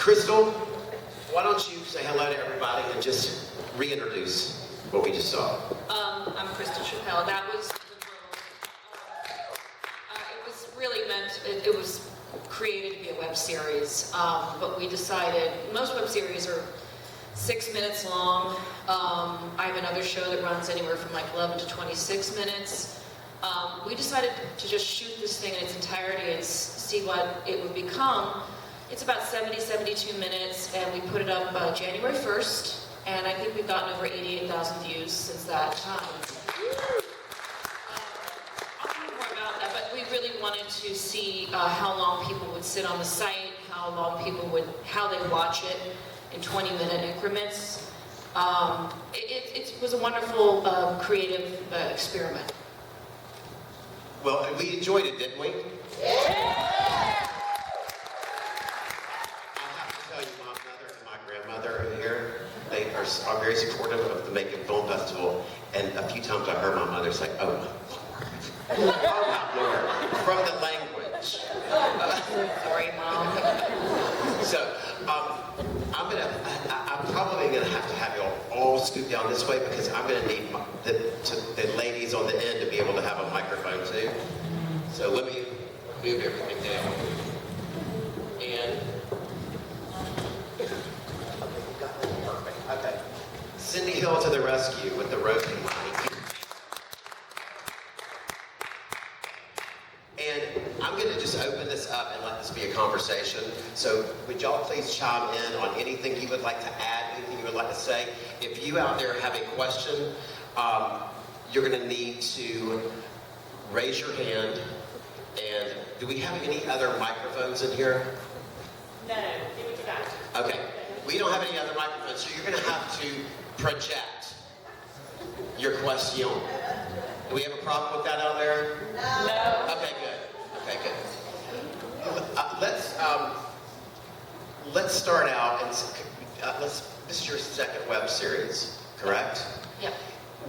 Crystal, why don't you say hello to everybody and just reintroduce what we just saw. I'm Crystal Chappell. That was the it was really meant, it was created to be a web series, but we decided, most web series are 6 minutes long. I have another show that runs anywhere from like 11 to 26 minutes. We decided to just shoot this thing in its entirety and see what it would become. It's about 70, 72 minutes, and we put it up January 1st, and I think we've gotten over 88,000 views since that time. I'll talk more about that, but we really wanted to see how long people would sit on the site, how long people would, how they watch it in 20-minute increments. It was a wonderful creative experiment. Well, we enjoyed it, didn't we? Yeah. Grandmother here, they are very supportive of the Macon Film Festival, and a few times I heard my mother say, "Oh my Lord," "Oh my Lord," from the language. Sorry, Mom. So, I'm probably gonna have to have you all scoot down this way because I'm gonna need the ladies on the end to be able to have a microphone too. So let me move everything down. And. Okay. Cindy Hill to the rescue with the roving mic. And I'm going to just open this up and let this be a conversation. So would y'all please chime in on anything you would like to add, anything you would like to say. If you out there have a question, you're going to need to raise your hand. And do we have any other microphones in here? No, give it to that. Okay. We don't have any other microphones, so you're going to have to project your question. Do we have a problem with that out there? No. Okay, good. Okay, good. Let's start out and this is your second web series, correct? Yep.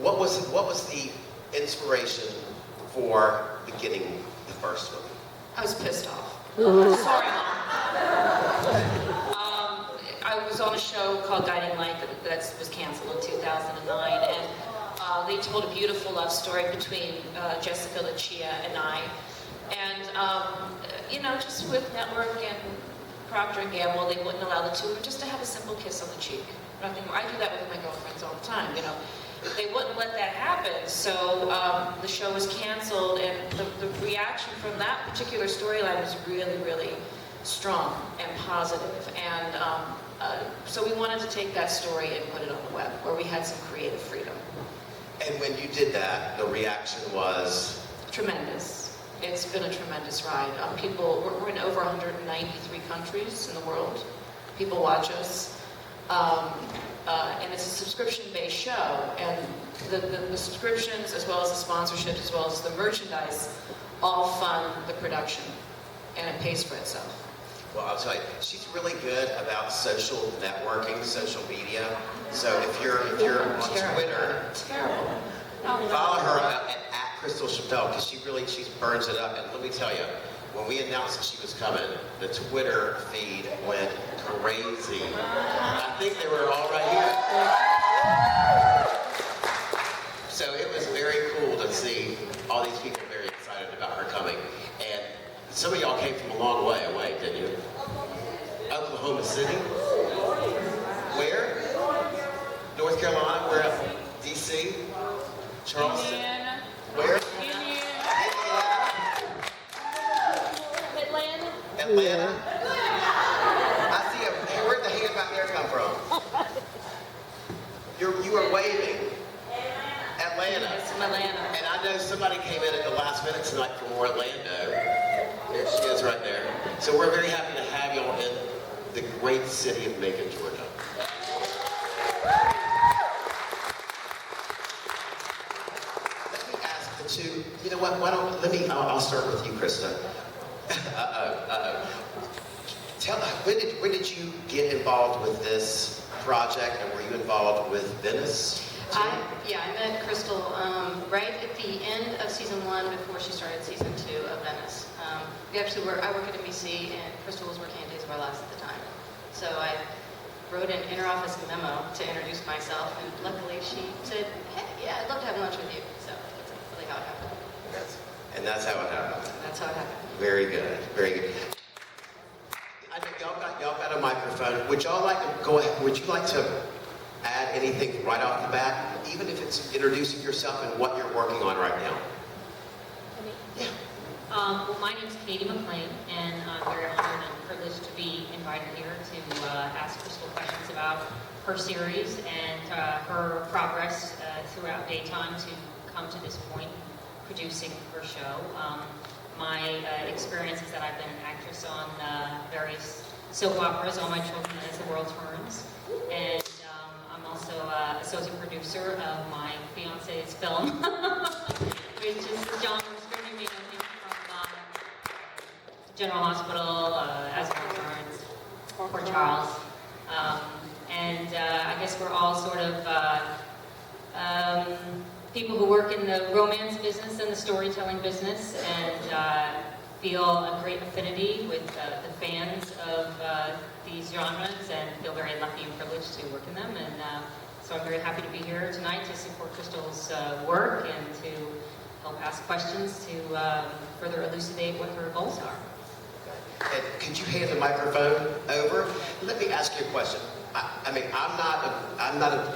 What was the inspiration for beginning the first one? I was pissed off. Sorry, Mom. I was on a show called Guiding Light that was canceled in 2009, and they told a beautiful love story between Jessica Lucia and I. And, you know, just with Network and Procter & Gamble, they wouldn't allow the two of them just to have a simple kiss on the cheek. Nothing more. I do that with my girlfriends all the time, you know. They wouldn't let that happen, so the show was canceled, and the reaction from that particular storyline was really, really strong and positive. And so we wanted to take that story and put it on the web, where we had some creative freedom. And when you did that, the reaction was? Tremendous. It's been a tremendous ride. We're in over 193 countries in the world. People watch us. And it's a subscription-based show, and the subscriptions, as well as the sponsorships, as well as the merchandise, all fund the production, and it pays for itself. Well, I'll tell you, she's really good about social networking, social media. So if you're on Twitter, follow her at Crystal Chappell, because she burns it up. And let me tell you, when we announced that she was coming, the Twitter feed went crazy. I think they were all right here. So it was very cool to see all these people very excited about her coming. And some of y'all came from a long way away, didn't you? Oklahoma City? Where? North Carolina? Where else? DC? Charleston? Indiana. Where? Indiana. Atlanta? I see hey, where'd the hand back there come from? You were waving. Atlanta. It's from Atlanta. And I know somebody came in at the last minute tonight from Orlando. There she is right there. So we're very happy to have y'all in the great city of Macon, Georgia. Let me ask the two, you know what, I'll start with you, Krista. When did you get involved with this project, and were you involved with Venice? I met Crystal right at the end of season 1 before she started season 2 of Venice. I work at NBC, and Crystal was working at Days of Our Lives at the time. So I wrote an inter-office memo to introduce myself, and luckily she said, hey, yeah, I'd love to have lunch with you. So that's really how it happened. And that's how it happened. That's how it happened. Very good, very good. I know y'all got a microphone. Would y'all like to go ahead? Would you like to add anything right off the bat, even if it's introducing yourself and what you're working on right now? Yeah. Well, my name is Katie McLean, and I'm very honored and privileged to be invited here to ask Crystal questions about her series and her progress throughout daytime to come to this point, producing her show. My experience is that I've been an actress on various soap operas, All My Children as the World Turns, and I'm also associate producer of my fiance's film, which is John Screaming. You know him from General Hospital, as the World Turns, Port Charles, and I guess we're all sort of people who work in the romance business and the storytelling business, and feel a great affinity with the fans of these genres, and feel very lucky and privileged to work in them. And so I'm very happy to be here tonight to support Crystal's work and to help ask questions to further elucidate what her goals are. And could you hand the microphone over? Let me ask you a question. I mean, I'm not a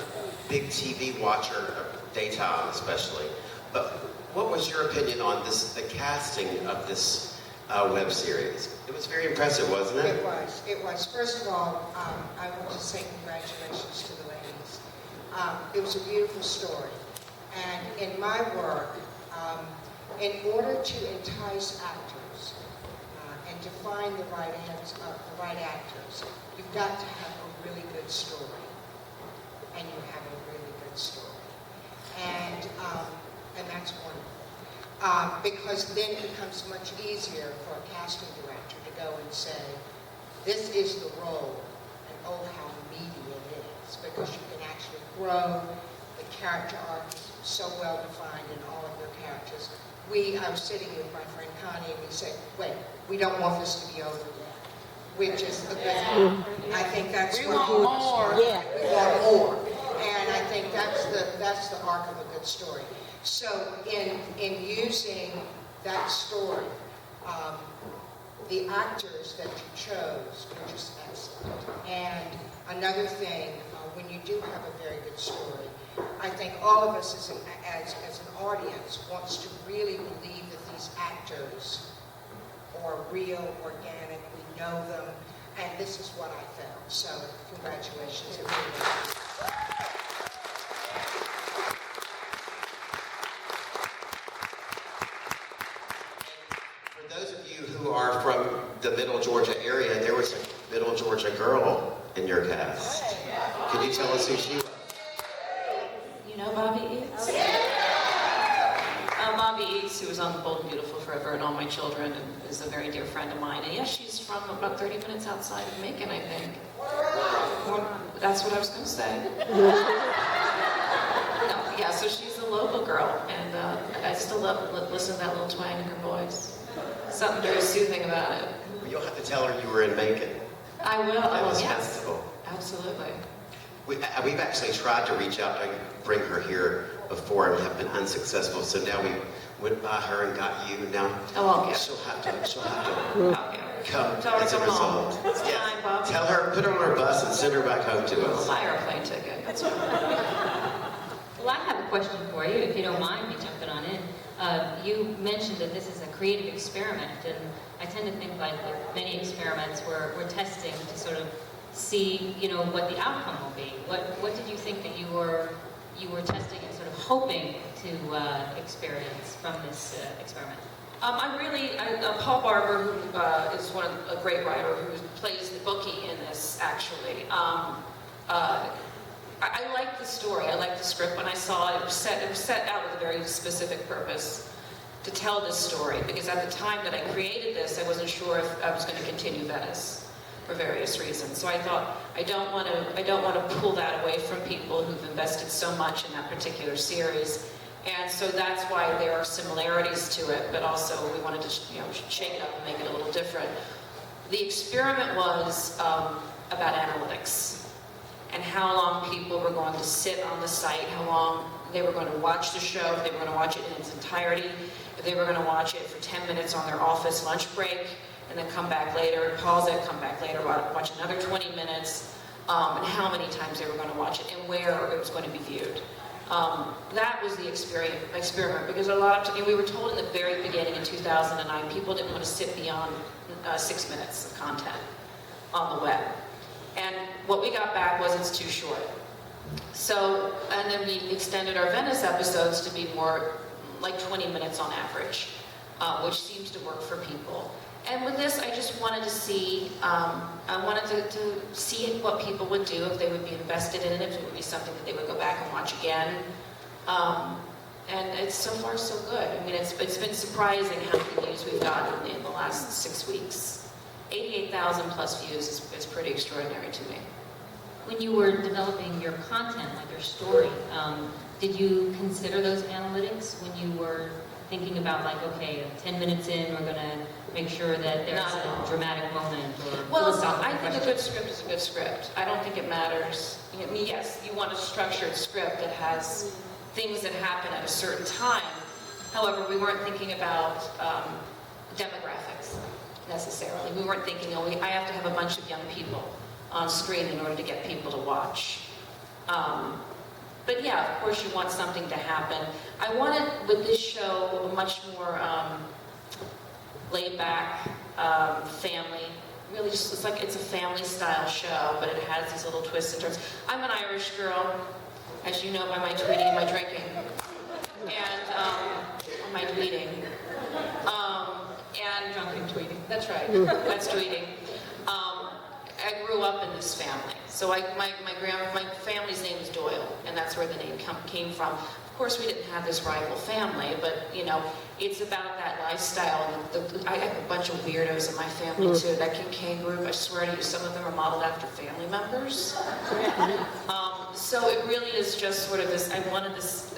big TV watcher, daytime especially, but what was your opinion on the casting of this web series? It was very impressive, wasn't it? It was. First of all, I want to say congratulations to the ladies. It was a beautiful story. And in my work, in order to entice actors and to find the right actors, you've got to have a really good story. And you have a really good story. And that's wonderful. Because then it becomes much easier for a casting director to go and say, this is the role, and oh, how meaty it is. Because you can actually grow the character arc so well defined in all of your characters. I was sitting with my friend Connie, and we said, wait, we don't want this to be over yet. We're just a bit. I think that's we what want more. Yeah, we want more. And I think that's the arc of a good story. So in using that story, the actors that you chose were just excellent. And another thing, when you do have a very good story, I think all of us as an audience wants to really believe that these actors are real, organic, we know them, and this is what I felt. So congratulations, everyone. For those of you who are from the Middle Georgia area, there was a Middle Georgia girl in your cast. Can you tell us who she was? You know Bobby Eats? Bobby Eats, who was on Bold and Beautiful Forever and All My Children, and is a very dear friend of mine. And yes, she's from about 30 minutes outside of Macon, I think. That's what I was going to say. No, yeah, so she's a local girl, and I still love listening to that little twang in her voice. Something very soothing about it. Well, you'll have to tell her you were in Macon. I will. At this Yes, festival. absolutely. We've actually tried to reach out and bring her here before and have been unsuccessful. So now we went by her and got you. Now Oh, okay. she'll have to Okay. come Tell her as to a come home. result. It's fine, Bob. Tell her, put her on her bus and send her back home to I'll us. buy her a plane ticket. That's fine. Well, I have a question for you, if you don't mind me jumping on in. You mentioned that this is a creative experiment, and I tend to think like with many experiments, we're testing to sort of see, you know, what the outcome will be. What did you think that you were testing and sort of hoping to experience from this experiment? Paul Barber, who is a great writer who plays the bookie in this, actually. I like the story. I like the script. When I saw it, it was set out with a very specific purpose to tell this story. Because at the time that I created this, I wasn't sure if I was going to continue Venice for various reasons. So I thought I don't want to pull that away from people who've invested so much in that particular series. And so that's why there are similarities to it, but also we wanted to, shake it up and make it a little different. The experiment was about analytics and how long people were going to sit on the site, how long they were going to watch the show, if they were going to watch it in its entirety, if they were going to watch it for 10 minutes on their office lunch break, and then come back later, pause it, come back later, watch another 20 minutes, and how many times they were going to watch it, and where it was going to be viewed. That was the experiment, because a lot of we were told in the very beginning in 2009, people didn't want to sit beyond 6 minutes of content on the web. And what we got back was it's too short. So, and then we extended our Venice episodes to be more like 20 minutes on average, which seems to work for people. And with this, I just wanted to see, I wanted to see what people would do, if they would be invested in it, if it would be something that they would go back and watch again. And it's so far so good. I mean, it's been surprising how many views we've gotten in the last 6 weeks. 88,000 plus views is pretty extraordinary to me. When you were developing your content, like your story, did you consider those analytics when you were thinking about, like, okay, 10 minutes in, we're going to make sure that there's a dramatic moment or philosophical I think question? a good script is a good script. I don't think it matters. I mean, yes, you want a structured script that has things that happen at a certain time. However, we weren't thinking about demographics necessarily. We weren't thinking, oh, I have to have a bunch of young people on screen in order to get people to watch. But yeah, of course you want something to happen. I wanted, with this show, a much more laid back, family. Really just, it's a family style show, but it has these little twists and turns. I'm an Irish girl, as you know by my tweeting and my drinking. And my tweeting. And Drunken tweeting. that's right, that's tweeting. I grew up in this family. So my family's name is Doyle, and that's where the name came from. Of course, we didn't have this rival family, but, you know, it's about that lifestyle. I have a bunch of weirdos in my family, too. That Kincaid group, I swear to you, some of them are modeled after family members. So it really is just sort of this, I wanted this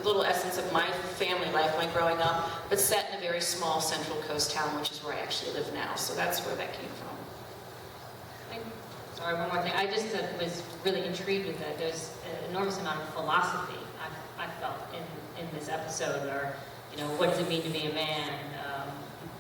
little essence of my family life, my growing up, but set in a very small Central Coast town, which is where I actually live now. So that's where that came from. Sorry, one more thing. I just was really intrigued with that. There's an enormous amount of philosophy I felt in this episode, or, you know, what does it mean to be a man?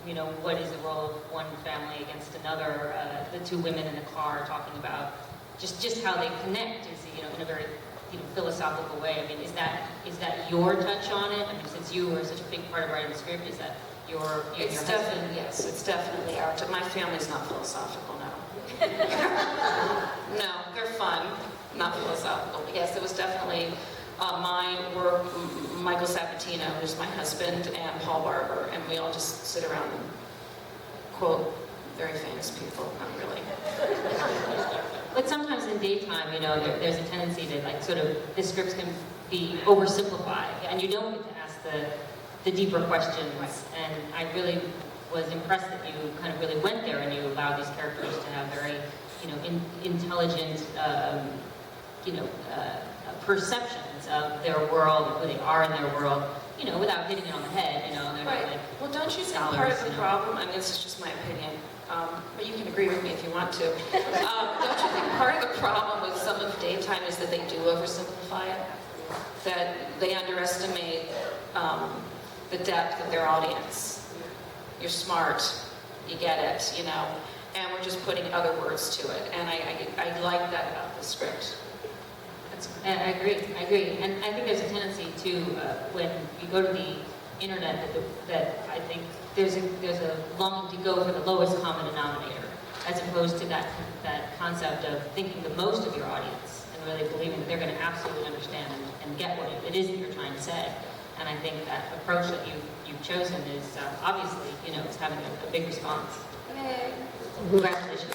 You know, what is the role of one family against another? The two women in the car talking about just how they connect is, you know, in a very, you know, philosophical way. I mean, is that your touch on it? I mean, since you were such a big part of writing the script, is that your husband? Yes, it's definitely our. My family's not philosophical, no. No, they're fun, not philosophical. But yes, it was definitely mine were Michael Sabatino, who's my husband, and Paul Barber, and we all just sit around and quote very famous people. Not really. But sometimes in daytime, you know, there's a tendency to, like, sort of, the scripts can be oversimplified, and you don't get to ask the deeper questions. And I really was impressed that you kind of really went there, and you allowed these characters to have very, you know, intelligent, you know, perceptions of their world, of who they are in their world, you know, without hitting it on the head, you know. They're Right. not like, Well, don't you think scholars, part of the you know. problem, I mean, this is just my opinion, but you can agree with me if you want to. Don't you think part of the problem with some of daytime is that they do oversimplify it? That they underestimate the depth of their audience. You're smart, you get it, you know, and we're just putting other words to it. And I like that about the script. I agree. And I think there's a tendency to, when you go to the internet, that I think there's a longing to go for the lowest common denominator, as opposed to that concept of thinking the most of your audience and really believing that they're going to absolutely understand and get what it is that you're trying to say. And I think that approach that you've chosen is obviously, you know, it's having a big response. Yay. Congratulations.